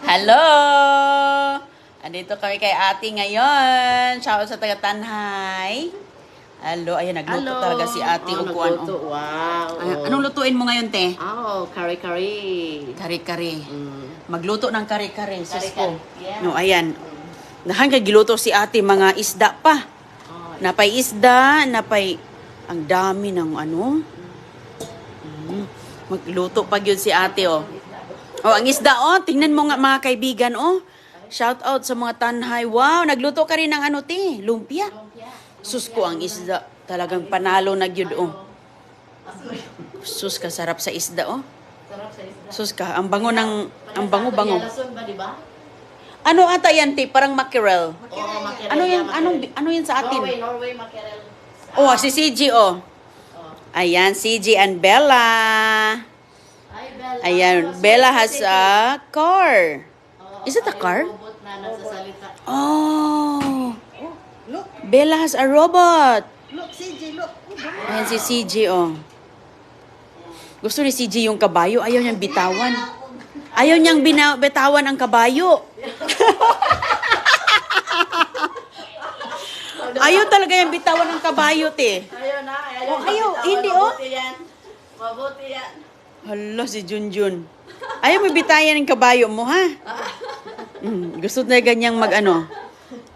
Hello! Andito kami kay ate ngayon. Shout out sa taga Tanhay. Hello, ayun, nagluto talaga si ate. Nagluto. Wow. Anong lutuin mo ngayon, te? Kare-kare. Kare-kare. Magluto ng kare-kare. Sus ko. Kare-kare, yeah. No, ayan. Nahanggang giluto si ate, mga isda pa. Napay isda, napay... Ang dami ng ano. Magluto pa yun si ate, oh. Oh, ang isda, oh. Tingnan mo nga, mga kaibigan, oh. Shout out sa mga Tanhay. Wow, nagluto ka rin ng ano, te? Lumpia. Sus ko, ang isda. Talagang panalo na yun, oh. Sus ka, sarap sa isda, oh. Sarap sa isda. Sus ka, ang bango ng... Ang bango-bango. Lason ba, di ba? Ano ata yan, te? Parang mackerel. Oo, mackerel. Ano yan, Mackerel. ano yan sa atin? Norway mackerel. Oh, si CG, oh. Ayan, CG and Bella. Hi, Bella. Ayan, Bella has a car. Is it a car? Robot na nagsasalita. Oh, Look, Bella has a robot. look, CJ, look. Ayan si CG, oh. Gusto ni CG yung kabayo. Ayaw niyang bitawan. Ayaw niyang bitawan ang kabayo. Ayaw talaga yung bitawan ng kabayo, te. Ayaw na. Oh, ayaw. Hindi, oh. Mabuti yan. Mabuti yan. Hala, si Junjun. Ayaw mo bitayan ng kabayo mo, ha? Gusto na ganyang mag-ano.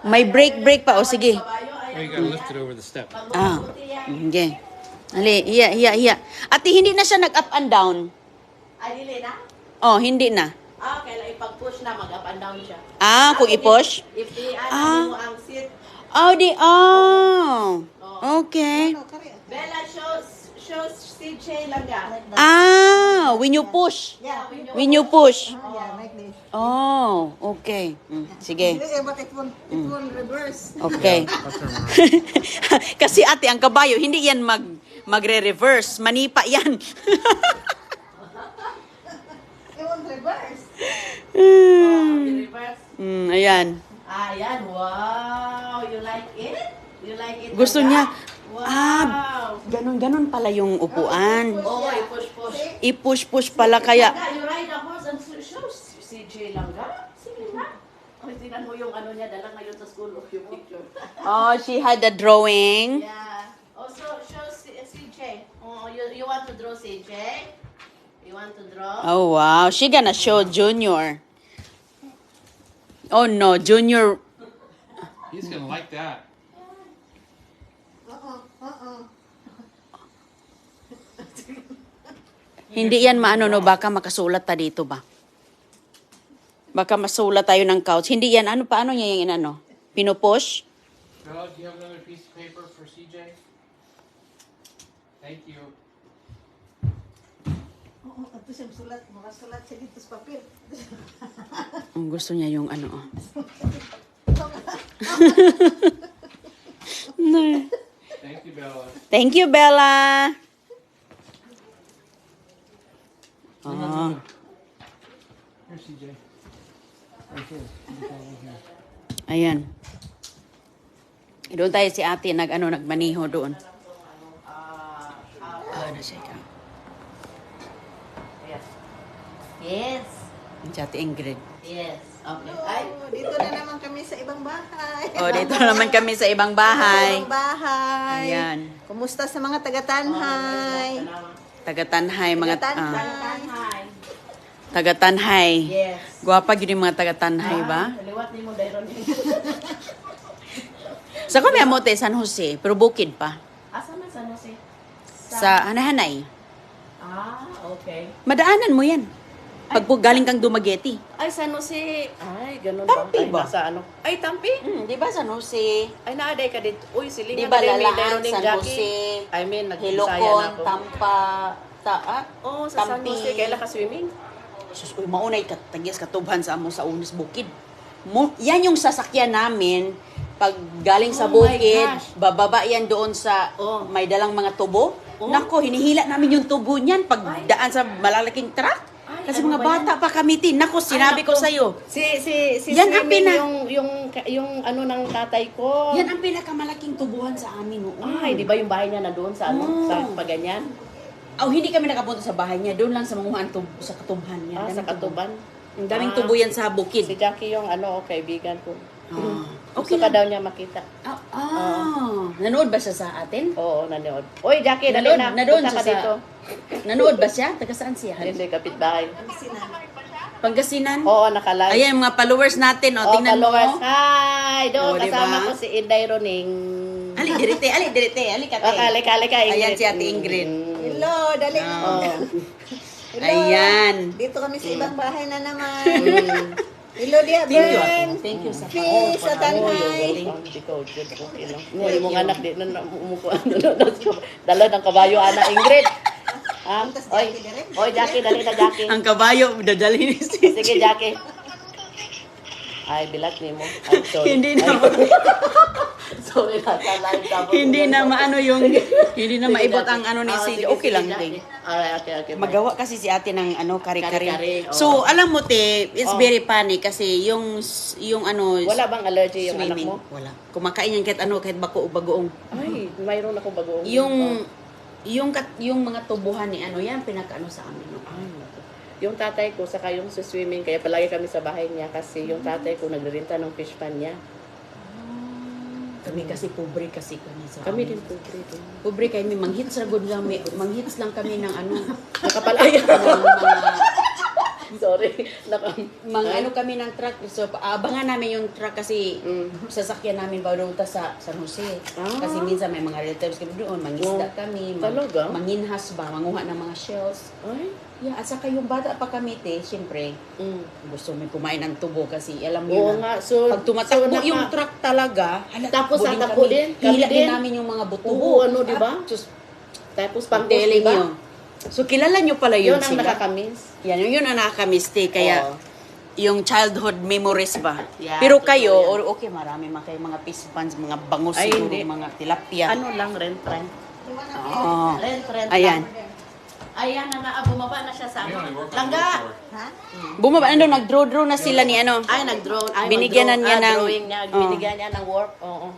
May break pa. O, sige. Oh, you gotta lift it over the step. Ah, okay. Ali, hiya. Ate, hindi na siya nag-up and down. Ay, dili na? Oh, hindi na. Kailangan ipag-push na, mag-up and down siya. Ah, kung i-push? If Ah. mo ang seat, Oh. Okay. Bella shows CJ Langga. When you push. Yeah, When you push. yeah, like this. Oh, okay. Sige. But it won't reverse. Okay. Kasi ate, ang kabayo, hindi yan magre-reverse. Manipa yan. It won't reverse. Reverse. Ayan. Ayan, wow. You like it? You like it? Gusto Langga? niya. Wow. Ganon pala yung upuan. Oo, i-push. I-push pala kaya. Langga, you ride a horse and shows CJ Langga. Sige na. Tingnan mo yung ano niya, dala ngayon sa school of yung picture. Oh, she had a drawing. Yeah. Also, show CJ. Oh, you want to draw CJ? You want to draw? Oh, wow. She gonna show Junior. Oh, no. Junior. He's gonna like that. Hindi yan maano, no? Baka makasulat ta dito ba? Baka masulat tayo ng couch. Hindi yan. Paano niya yung ano? Pinupush? Bella, do you have another piece of paper for CJ? Thank you. Oo, ito siya sulat. Makasulat siya dito sa papel. Ang gusto niya yung ano, oh. No. Thank you, Bella. Thank you, Bella. No. Here, CJ. Right here. Ayan. Doon tayo si ate, nagmaniho doon. Ano siya ka? Yes. Si ate Ingrid. Yes. Okay. Ay, Oh, dito na naman kami sa ibang bahay. Oh, dito naman kami sa ibang bahay. Ibang bahay. Ayan. Kumusta sa mga taga-Tanhay? Taga-Tanhay, mga Hi. taga-Tanhay. Yes. Guwapa yun yung mga taga-Tanhay ba? Liwat ni mo dayron. Sa kami amote, San Jose, pero bukid pa. Asa man sa Jose? Sa Hanahanay. Okay. Madaanan mo yan. Pag galing kang Dumaguete. Ay, San Jose. Ay, ganun Tampi ba? Ay, ba? nasa ano? Ay, Tampi? Di ba San Jose? Ay, naaday ka dito. Uy, Di silingan ba na din, may Lalaan, dayron ning San Jackie. Jose, I mean, nag-Bisaya na Hilocon, ako. Tampa, Oo, sa San Tampi. Jose. Kailan ka swimming? Sus, uy, maunay tagyas katubhan sa amo sa unos bukid. Yan yung sasakyan namin pag galing sa Oh my bukid, gosh. bababa yan doon sa Oh. may dalang mga tubo. Oh. Nako, hinihila namin yung tubo niyan pag daan sa malalaking truck. Ay, Kasi ano mga ba bata pa kami tin. Nako, sinabi ko sa iyo. Si Yan ang swimming pina- yung ano ng tatay ko. Yan ang pinakamalaking tubuhan sa amin noon. Ay, di ba yung bahay niya na doon sa ano, Oh. sa paganyan? hindi kami nakapunta sa bahay niya. Doon lang sa mga sa katubhan niya. Ah, sa Daming tubo. Katuban. Ang daming Ah. tubo yan sa bukid. Si Jackie yung kaibigan ko. Ah. Gusto Okay ka lang. daw niya makita. Nanood ba siya sa atin? Oo, nanood. Oy, Jackie, dali Nanood, na. nanood Punta siya ka sa... dito. Nanood ba siya? Taga saan siya? Hindi, kapitbahay. Pangasinan? Oo, nakalive. Ayan, mga followers natin. O, Oh, tingnan mo. followers. Hi! Doon, Oh, diba? kasama ko si Inday Roning. Ali, dirite. Ali, kate. Kalika, Ingrid. Ayan si Ate Ingrid. Hello, dali na. Oh. Hello. Ayan. Dito kami sa ibang bahay na naman. Mm. Hello, dia Thank you. Ben. Thank you sa Peace sa tanhay. Ikaw, good. Okay lang. Ngayon mong anak, di na umupo. Dala ng kabayo, anak Ingrid. Ah, oy, Jackie, dali na, Jackie. Ang kabayo, dadalhin ni si Sige, Jackie. Ay, bilat ni mo. I'm sorry. Hindi na, Sorry na, sa live tapos. hindi na maano yung, hindi na maibot ang ano ni si Sige, Okay sige, lang, Jackie. Ding. Alright, okay. Magawa kasi si ate ng kare-kare. Kare-kare, oo. So, alam mo, te, it's Oh. very funny kasi yung Wala bang allergy yung anak swimming, mo? wala. Kumakain yan kahit bako o bagoong. Ay, mayroon ako bagoong. Yung mga tubuhan ni yan, pinakaano sa amin. No? Ay, naku. Yung tatay ko, saka yung sa swimming, kaya palagi kami sa bahay niya kasi yung tatay ko nagre-renta ng fish pan niya. Kami kasi pobre kasi kami sa Kami amin. din po, dito. Pobre kami, manghits ra gud kami. Manghits lang kami ng Nakapalaya. ng Sorry. ano kami ng truck. So, abangan namin yung truck kasi sasakyan namin bago sa San Jose. Ah. Kasi minsan may mga relatives kami doon, mangisda Oh. kami, Talaga? manginhas ba, manguha ng mga shells. Ay. Yeah, at saka yung bata pa kami, te, syempre, gusto may kumain ng tubo kasi alam niyo Oo na. nga. So, Pag tumatakbo so, yung truck talaga, Tapos takbo tatakbo din, kami Hila din din. namin yung mga buto. Oo, ano, di ba? Just Tapos pang pangkos, telling diba? nyo. So, kilala nyo pala yun, Yun ang sila. nakakamiss. Yan, yun ang nakakamiss, te. Kaya, Oo. yung childhood memories ba? Yeah, Pero totoo kayo, yan. or okay, marami mga kayo, mga fish pans, mga bangus Ay, siguro, hindi. mga tilapia. Ano lang, rent. Oo. Rent Ayan. lang. Ayan na, bumaba na siya sa We only ano. work on Langga! the board. Ha? Bumaba, nag-draw na sila ni ano. Ay, nag-draw. Ay, Binigyan mag-draw. niya ng- drawing niya. Oo. Binigyan niya ng work. Oo.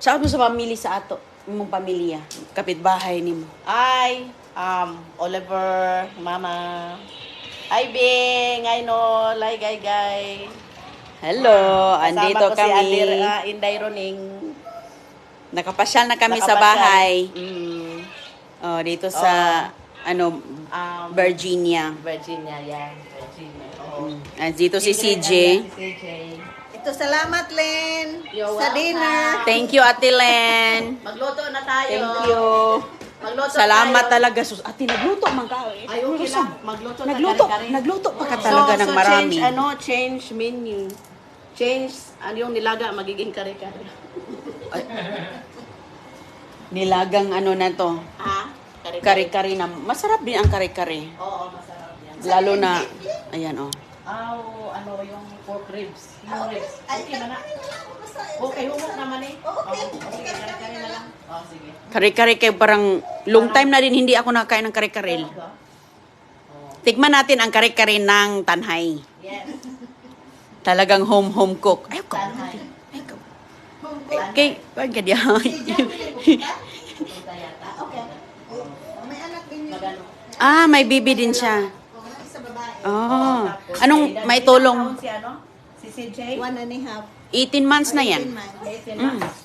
Sa mo sa pamilya sa ato, mong pamilya, kapitbahay ni mo. Ay, Oliver, Mama. Ay, Bing. Ay, no. Lay, gay. Hello, andito Kasama ko si kami. Inday Roning. Nakapasyal na kami sa Nakapasyal. bahay. Mm. Oh, dito sa Virginia. Virginia, yan. Virginia. Oo. Dito si CJ. Si CJ. Ito, salamat, Len. You're Sa welcome. dinner. Thank you, Ate Len. Magluto na tayo. Thank you. Magluto Salamat tayo. talaga. Sus, ate, nagluto man ka. Ay, okay lang. Magluto na kare-kare. Nagluto pa ka talaga ng marami. Change menu. Change, yung nilaga, magiging kare-kare. Nilagang na to. Ha? Kare-kare. Kare-kare na. Masarap din ang kare-kare. Oo, masarap yan. Lalo na, ayan Yung pork ribs. Yung ribs. Okay na na. Okay, humok naman eh. Okay. Sige, kare-kare na lang. Sige. Kare-kare kay parang long time na din hindi ako nakain ng kare-kare. Tikman natin ang kare-kare ng Tanhay. Yes. Talagang home cook. Ay, Tanhay. kay, wag ka diya. Punta yata. Okay. May anak din yun. Magano? May bibi din siya. Isa babae. Oh. Tapos, Anong may edad- may ilang tulong? taon Si ano? Si CJ? 1.5. 18 months na 18 yan. months. 18 Mm. months.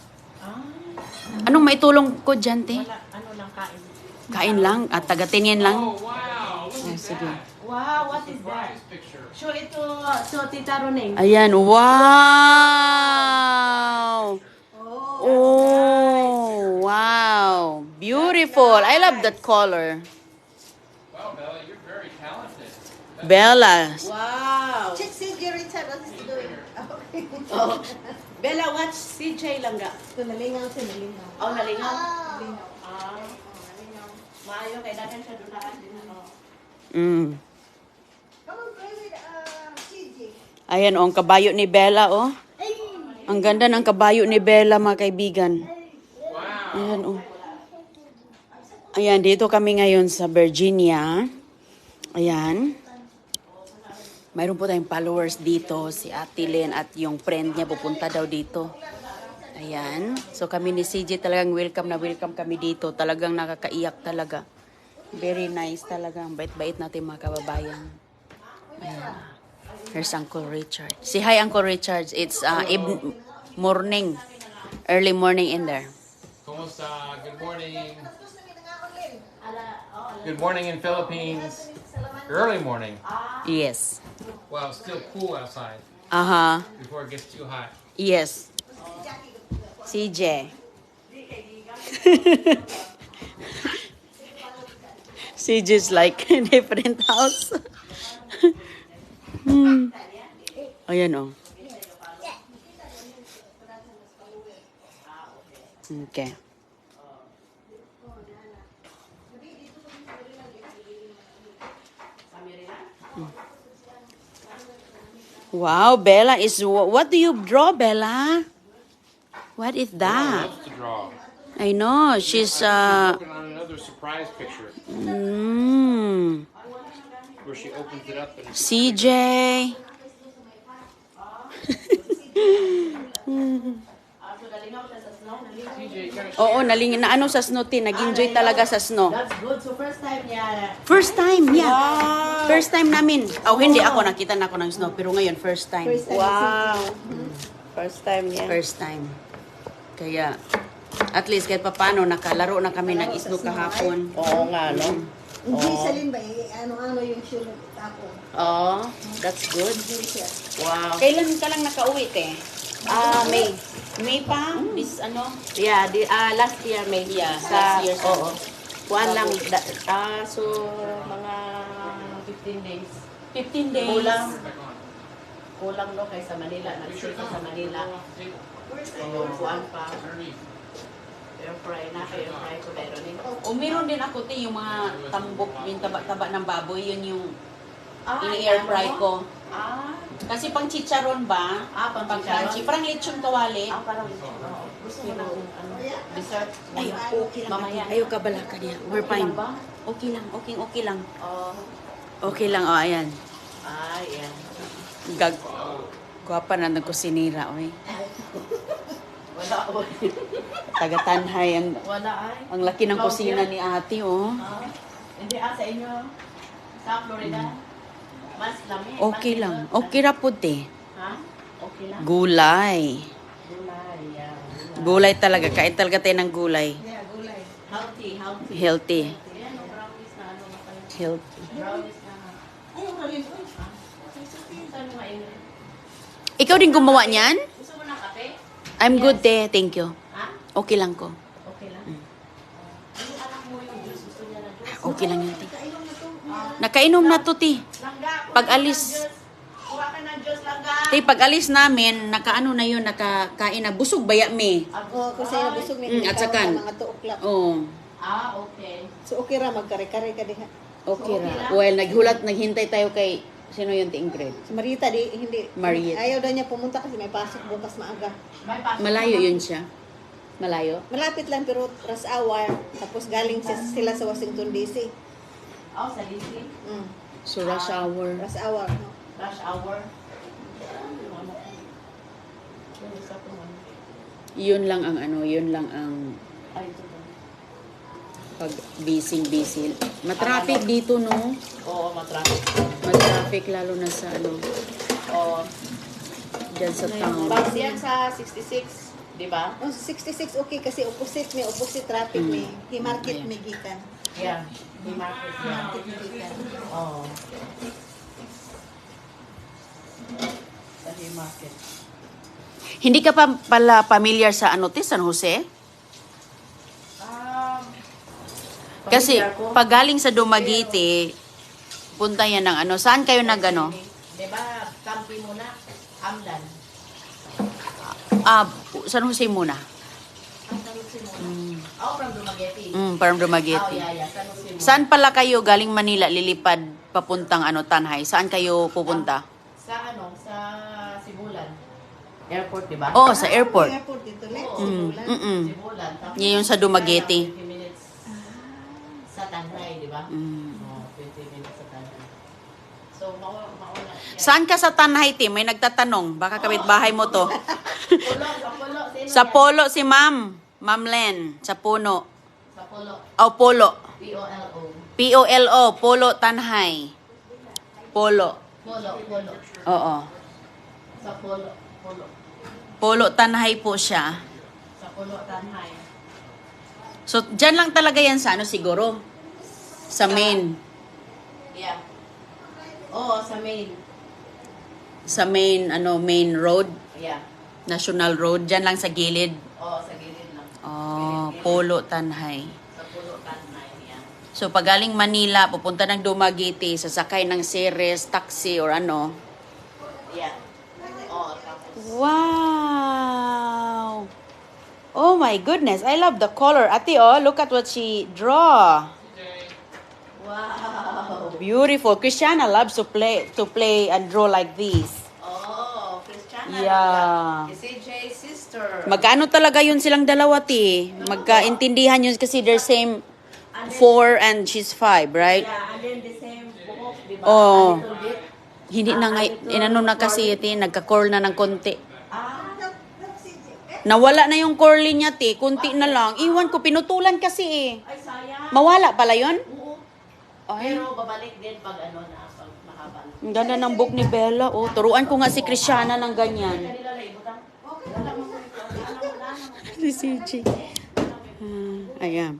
Anong may tulong ko dyan, te? Wala, ano lang kain. Kain lang at tagatin yan lang. Oh, wow. Look at sige. that. Wow, what is that? Surprise picture. Show it to Tita Roning. Ayan, wow! Oh, wow! Beautiful! I love that color. Wow, Bella, you're very talented. Bella. Wow. Check si Richard, what is he doing? Okay. Oh. Bella, watch CJ Langga. Ito, nalingaw siya, nalingaw. Oh, nalingaw. Nalingaw. Ah. Nalingaw. Maayo, kay dagan siya dulaan din. Ano. Mm. Come on, play with CJ. Ayan, ang kabayo ni Bella, oh. Ang ganda ng kabayo ni Bella, mga kaibigan. Wow. Ayan, oh. Ayan, dito kami ngayon sa Virginia. Ayan. Mayroon po tayong followers dito, si Ate Len at yung friend niya pupunta daw dito. Ayan. So kami ni CJ talagang welcome na welcome kami dito. Talagang nakakaiyak talaga. Very nice talaga. Ang bait-bait natin mga kababayan. Ayan. Here's Uncle Richard. Say hi, Uncle Richard. It's morning. Early morning in there. Kumusta? Good morning. Good morning in Philippines. Early morning. Yes. Well, it's still cool outside Uh-huh. before it gets too hot. Yes. CJ. CJ's like in different house. Ayan oh. Okay. Wow, Bella is. What do you draw, Bella? What is Mom that? loves to draw. I know she's Working on another surprise picture where she opens it up and it's CJ. CJ, you gotta Oo, na ano sa snow, nag-enjoy talaga sa snow. That's good. So first time niya. First time, yeah. First time namin. Oh, hindi ako, nakita na ako ng snow, pero ngayon, first time. Wow. First time niya. First time. Kaya, at least kahit papano, nakalaro na kami ng snow kahapon. Oo nga, no? Hindi salin ba ano-ano yung shoe na tapo. Oh, that's good. Wow. Kailan ka lang nakauwi, te? May. May pa? This ano? Yeah, last year May. Yeah, Sa, last year. Oo. Kuwan lang. So, mga 15 days. 15 days. Kulang. Kulang no kay sa Manila. Nag-shoot sa Manila. Kuwan pa. Air fry na. Air fry ko meron eh. O meron din ako, te, yung mga tambok, yung taba-taba ng baboy, yun yung Ah, ini-air fry ko. Ah, Kasi pang chicharon ba? pang Pang chicharon. crunchy. Parang lechon kawali. Parang gusto mo ng dessert? Ay, okay lang. Mamaya. Ayaw ka bala ka niya. We're fine. lang ba? Okay lang. Okay lang. Oh, Okay lang. O, ayan. yan. Gag. Guwapa na nagkusinira, oy. Wala, Taga-tanhay. wala ay. Ang laki ng kusina ni ate, oh. Hindi sa inyo. Sa Florida. Mas lamig. Okay mas lang. init. Okay ra po, te. Ha? Okay lang. Gulay. Gulay, yeah. Gulay talaga. Kain talaga tayo ng gulay. Yeah, gulay. Healthy, healthy. Healthy. Yan, no, brownies na ano na kayo. Healthy. Brownies na. Ayaw ka rin. Saan mo kayo? Ikaw din gumawa niyan? Gusto mo ng kape? I'm good, te. Thank you. Ha? Okay lang ko. Okay lang. Ano anak mo yung juice? Gusto niya ng juice? Okay lang yun, te. Nakainom na to, te. Langga, Pag kuha ka ng alis. juice. Kuha ka ng juice, langga. Te, pag alis namin, nakaano na yun, nakakain na. Busog baya me. Oo, kasi nabusog niya. At sakan. Mga 2 o'clock. Oh, Okay. So, okay ra, magkare-kare ka diha. okay ra. Well, naghintay tayo kay, sino yun, te Ingrid? Si Marita, hindi. Mariet. Ayaw daw niya pumunta kasi may pasok bukas maaga. May pasok Malayo ka, yun siya. Malayo? Malapit lang pero rush hour. Tapos galing sila sa Washington DC. Oh, sa DC. Mm. So, rush hour. Rush hour. No? Rush hour. Yung isa ko man. Yun lang ang ano, yun lang ang Ay, ito ba? pag busy. Matraffic dito, no? Oo, matraffic. Matraffic lalo na sa ano, Oo. dyan sa town. Pag diyan sa 66, di ba? Oh, 66 okay kasi opposite traffic may Haymarket may gikan. Yeah. May market yan. Haymarket may gikan. Oo. Sa Haymarket. Hindi ka pa pala familiar sa ano, te, San Jose? Kasi Pamilya ko. pag galing sa Dumaguete, punta yan ng ano. Saan kayo nag ano? Di ba, kampi muna, Amlan. San Jose muna. San Jose muna. Oh, from Dumaguete. From Oh, Dumaguete. yeah, San Jose muna. Saan pala kayo galing Manila lilipad papuntang ano, Tanhay? Saan kayo pupunta? Sa ano, sa Sibulan. Airport, di ba? Oh, sa airport. Airport dito le. Oo. Sibulan. Sibulan. Tapos, Yun yung sa Dumaguete. 20 minutes sa Tanay, di ba? Mm. Oh, 20 minutes sa Tanay. So, mauna. Saan ka sa Tanhay, te? May nagtatanong. Baka kapitbahay mo to. Pulo, sa Pulo. Sino Sa yan? Polo si Ma'am. Ma'am Len. Sa Puno. Sa Pulo. O, Polo. Polo. Polo, Polo Tanhay. Polo. Polo, polo. Oo. Sa polo, polo. Polo Tanhay po siya. Sa polo, tanhay. So, dyan lang talaga yan sa ano siguro? Sa main. Yeah. Oo, sa main. Sa main, main road. Yeah. National Road. Dyan lang sa gilid. Oo, sa gilid lang. Oh, Polo Tanhay. Sa polo, tanhay. Yeah. So, pag galing Manila, pupunta ng Dumaguete, sasakay ng Ceres, taxi, or ano. Yeah. Oo, tapos. Wow! Oh my goodness, I love the color. Ate, oh, look at what she draw. Wow. Beautiful. Christiana loves to play and draw like this. Oh, Christiana. Yeah. CJ sister. Magkano talaga yun silang dalawa, ti? Magkaintindihan yun kasi they're same 4 and she's 5, right? Yeah, and then the same buhok, di ba? Oh. A little bit. Hindi na nga, inano na kasi, ti, nagka-curl na ng konti. Ah, Nawala na yung curly niya, ti. Kunti na lang. Iwan ko, pinutulan kasi eh. ay sayang. Mawala pala yun? Oo. Ay, Pero babalik din pag ano na, pag mahaba na. ang ganda ng book ni Bella. Oh, turuan ko nga si Christiana ng ganyan. Kanila lang ibutang. Wala mo ko ito. Wala mo. Si CJ. Ayan.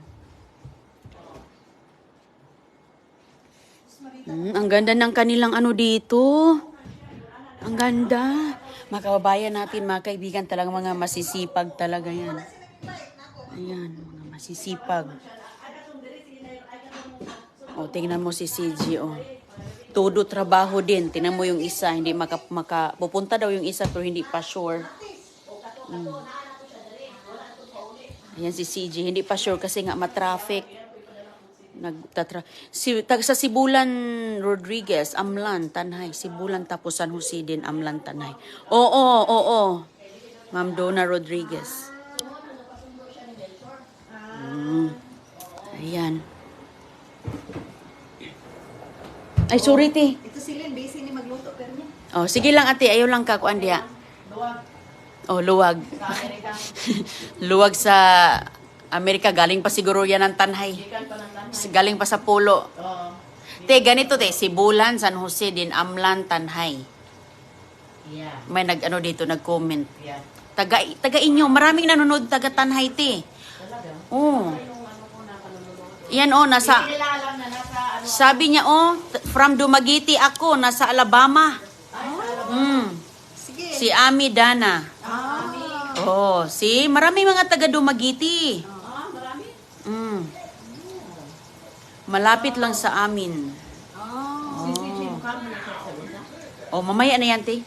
Ang ganda ng kanilang ano dito. Ang ganda. Mga kababayan natin, mga kaibigan, talaga mga masisipag talaga yan. Ayan, mga masisipag. O, tingnan mo si CJ, oh. Todo trabaho din. Tingnan mo yung isa, hindi pupunta daw yung isa pero hindi pa sure. Ayan si CJ, hindi pa sure kasi nga matraffic. Sa Sibulan Rodriguez, Amlan, Tanhay. Sibulan tapos San Jose din, Amlan, Tanhay. Oo. Ma'am Donna Rodriguez. Ayan. Ay, sorry, ti. Ito si Lynn, busy ni magluto pero niya. Oh, sige lang, ate. Ayaw lang ka, kuan diya. Luwag Oh, luwag. sa Amerika. Luwag sa Amerika. Galing pa siguro yan ng Tanhay. Ikan pa ng tanhay. Galing pa sa Polo. Oo. Te, ganito te. Sibulan, San Jose din, Amlan, Tanhay. Yeah. May nag-ano dito, nag-comment. Yeah. Taga inyo. Maraming nanonood taga Tanhay, te. Talaga? Oh. Yung ano ko na kanunod. Yan, oh, nasa... Hindi nila alam na nasa ano. Sabi niya, oh, from Dumaguete ako, nasa Alabama. Ay, sa alam. Sige. Si Ami Dana. Ami. Oh, si marami mga taga Dumaguete. Marami. Malapit lang sa amin. CCG, mukha mo na siya sa una. Oh, mamaya na yan, te.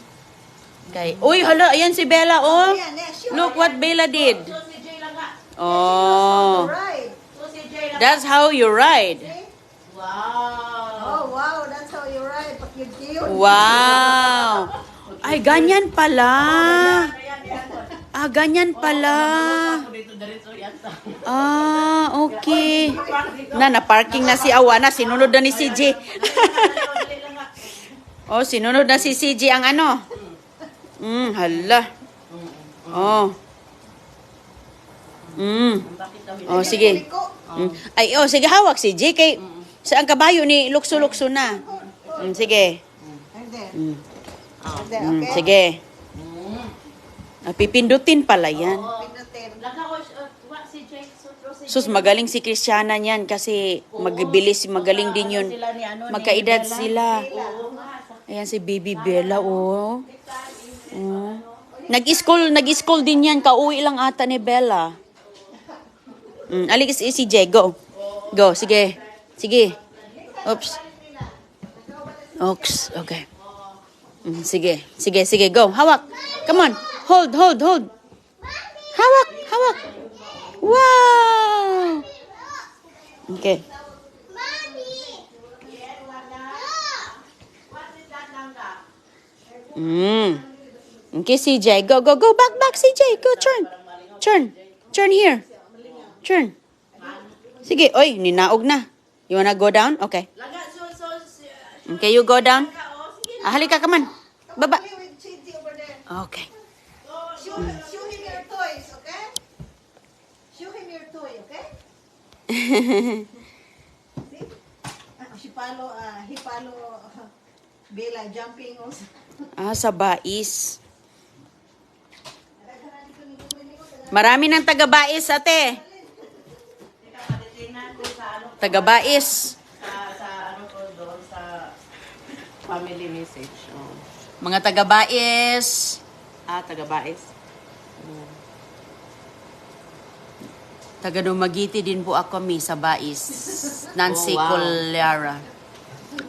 Okay. Uy, hala, ayan si Bella, oh. Ayan, sure. Look what Bella did. So si Jay lang nga. Oh. Right. So si Jay lang. That's how you ride. Wow. Oh, wow, that's how you ride. Pakyud-kyud. Wow. Ay, ganyan pala. Ayan, ayan. Ah, ganyan pala. Ako dito, diretso yata. Ah, okay. Na-parking na si Awana. Sinunod na ni CJ. Dali lang nga. Oh, sinunod na si CJ ang ano. Hala. Oh. Bakit kami? Oh, sige. Ay, oh, sige, hawak si J. Kay, sa ang kabayo ni lukso-lukso na. Sige. And then, Oh. okay. Sige. Pipindutin pala yan. Pinutin. Laka ko, si Jay, si Sus, magaling si Christiana niyan kasi magbilis, magaling din yun. sila ni ano, Magkaedad ni Bella. sila. Oo nga. Ayan si Baby Bella, oh. Oh. Nag-school din yan. Kauwi lang ata ni Bella. Aligis si J, go. Go, sige. Sige. Oops. Oops, okay. Sige, go. Hawak. Come on. Hold. Hawak. Wow. Okay. Okay, CJ. Go. Back, CJ. Go, turn here. Turn. Sige, oy, ninaog na. You wanna go down? Okay. Laga, Okay, you go down. Halika, come on. Baba. Play with Chinty over there. Okay. Show him your toys, okay? Show him your toy, okay? See? he follow Bella jumping also. Sa Bais. Marami ng taga-Bais, ate. Teka, patitingnan ko sa ano, Taga-Bais. sa ano ko doon, sa family message. Oh. Mga taga-Bais. Taga-Bais. Taga Dumaguete din po ako, sa Bais. Nancy Oh, wow. Colara.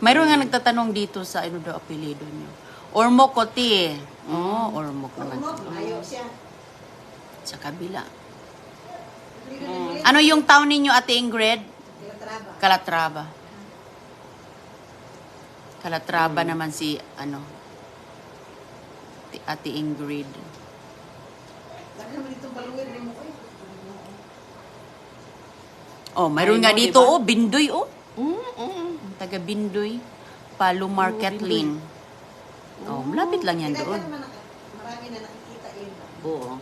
Mayroon nga nagtatanong dito sa ano daw apelido niyo. Ormoc Oti. Ormoc naman. Ayaw siya. Sa kabila. Ano yung town ninyo, Ate Ingrid? Traba. Calatrava. Calatrava naman si, Ate Ingrid. Lagi naman itong baluin rin mo ko. Oh, mayroon Ay, nga no, dito, diba? Bindoy, Taga Bindoy. Palo Market Bindoy. Lane. Malapit lang yan doon. Marami na nakikita yun. Oo.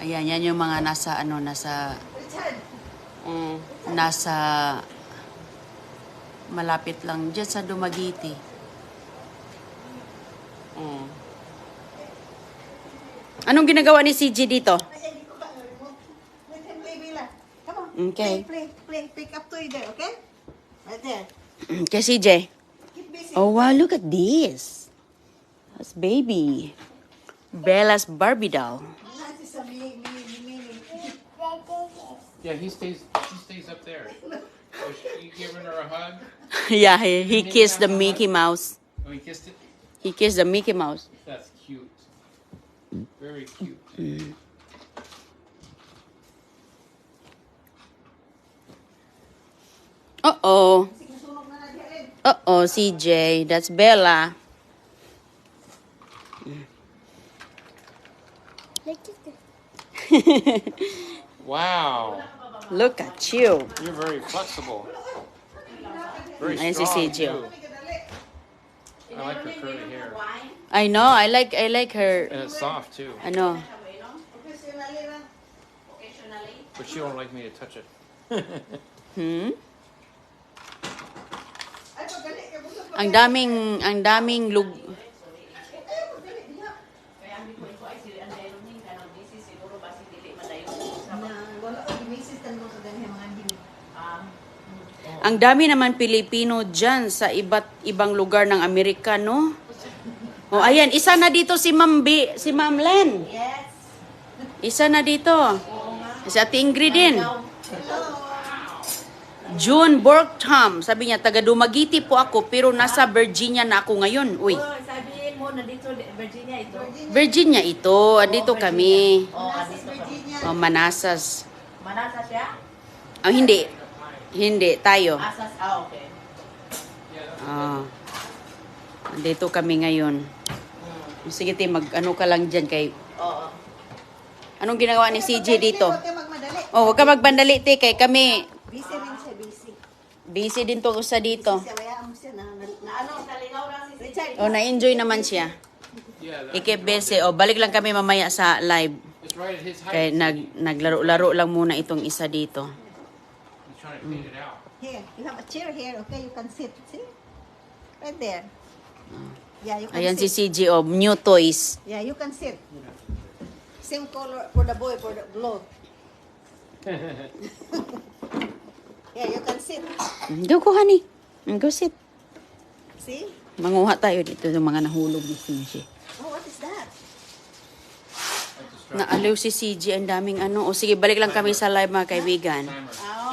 Ayan, yan yung mga nasa, Richard! nasa, malapit lang, dyan sa Dumaguete. Anong ginagawa ni CG dito? Ay, hindi ko pa remote. Let him play, Bella. Come on. Okay. Play. Pick up to you there, okay? Right there. Kay CJ. Keep busy. Oh, wow, look at this. That's baby. Bella's Barbie doll. Nasi sa mini. Yeah, she stays up there. Oh, you giving her a hug? Yeah, he kissed the Mickey Mouse. Oh, you kissed it? He kissed the Mickey Mouse. That's cute. Very cute. Uh-oh. Sige, sunog na na rin. Uh-oh, CJ. That's Bella. Wow. Look at you. You're very flexible. Very Ayan si strong, CJ. too. I like her curly hair. I know. I like her. And it's soft, too. Ano? Occasionally lang. But she don't like me to touch it. Hmm? Ay, pagdali. Kabusap pa. Ang daming Ay, pagdali. Diha. Kaya hindi ko ay sila ang dahil ng kanang busy siguro ba si dili madayon Na, wala ko gimisis tanong sa dali mga hindi. Ang dami naman Pilipino dyan sa iba't ibang lugar ng Amerika, no? Oh, ayan, isa na dito si si Ma'am Len. Yes. Isa na dito. Si Ate Ingrid din. Hello. June Borkham. Sabi niya, taga Dumaguete po ako, pero nasa Virginia na ako ngayon. Uy, Sabihin mo na dito Virginia ito. Virginia ito. Andito kami. Nasa Virginia. Oh, Manassas. Manasa siya? Oh, hindi. Hindi, tayo. Asas, okay. Ah. Andito kami ngayon. Sige, te, ano ka lang dyan kay... Oo. Anong ginagawa ni CJ dito? Huwag kayo magmadali. Oh, huwag ka magbandali, te, kay kami. Busy rin siya, busy. Busy din to sa dito. Siya, bayaan mo siya na Ano, kalingaw lang si Richard. Oh, na-enjoy naman siya. Yeah, that, Ikebese. Oh, balik lang kami mamaya sa live. it's right at his Kay height. naglaro-laro lang muna itong isa dito. He's trying to clean it out. Here, you have a chair here, okay? You can sit. See? Right there. Yeah, you can Ayan si sit. CJ, oh, new toys. Yeah, you can sit. Same color for the boy, for the blow. Yeah, you can sit. Go, honey. Go sit. See? Manguha tayo dito ng mga nahulog ni CJ. Oh, what is that? Naaliw si CJ, ang daming ano. O sige, balik lang kami sa live mga kaibigan. Timer. Oh,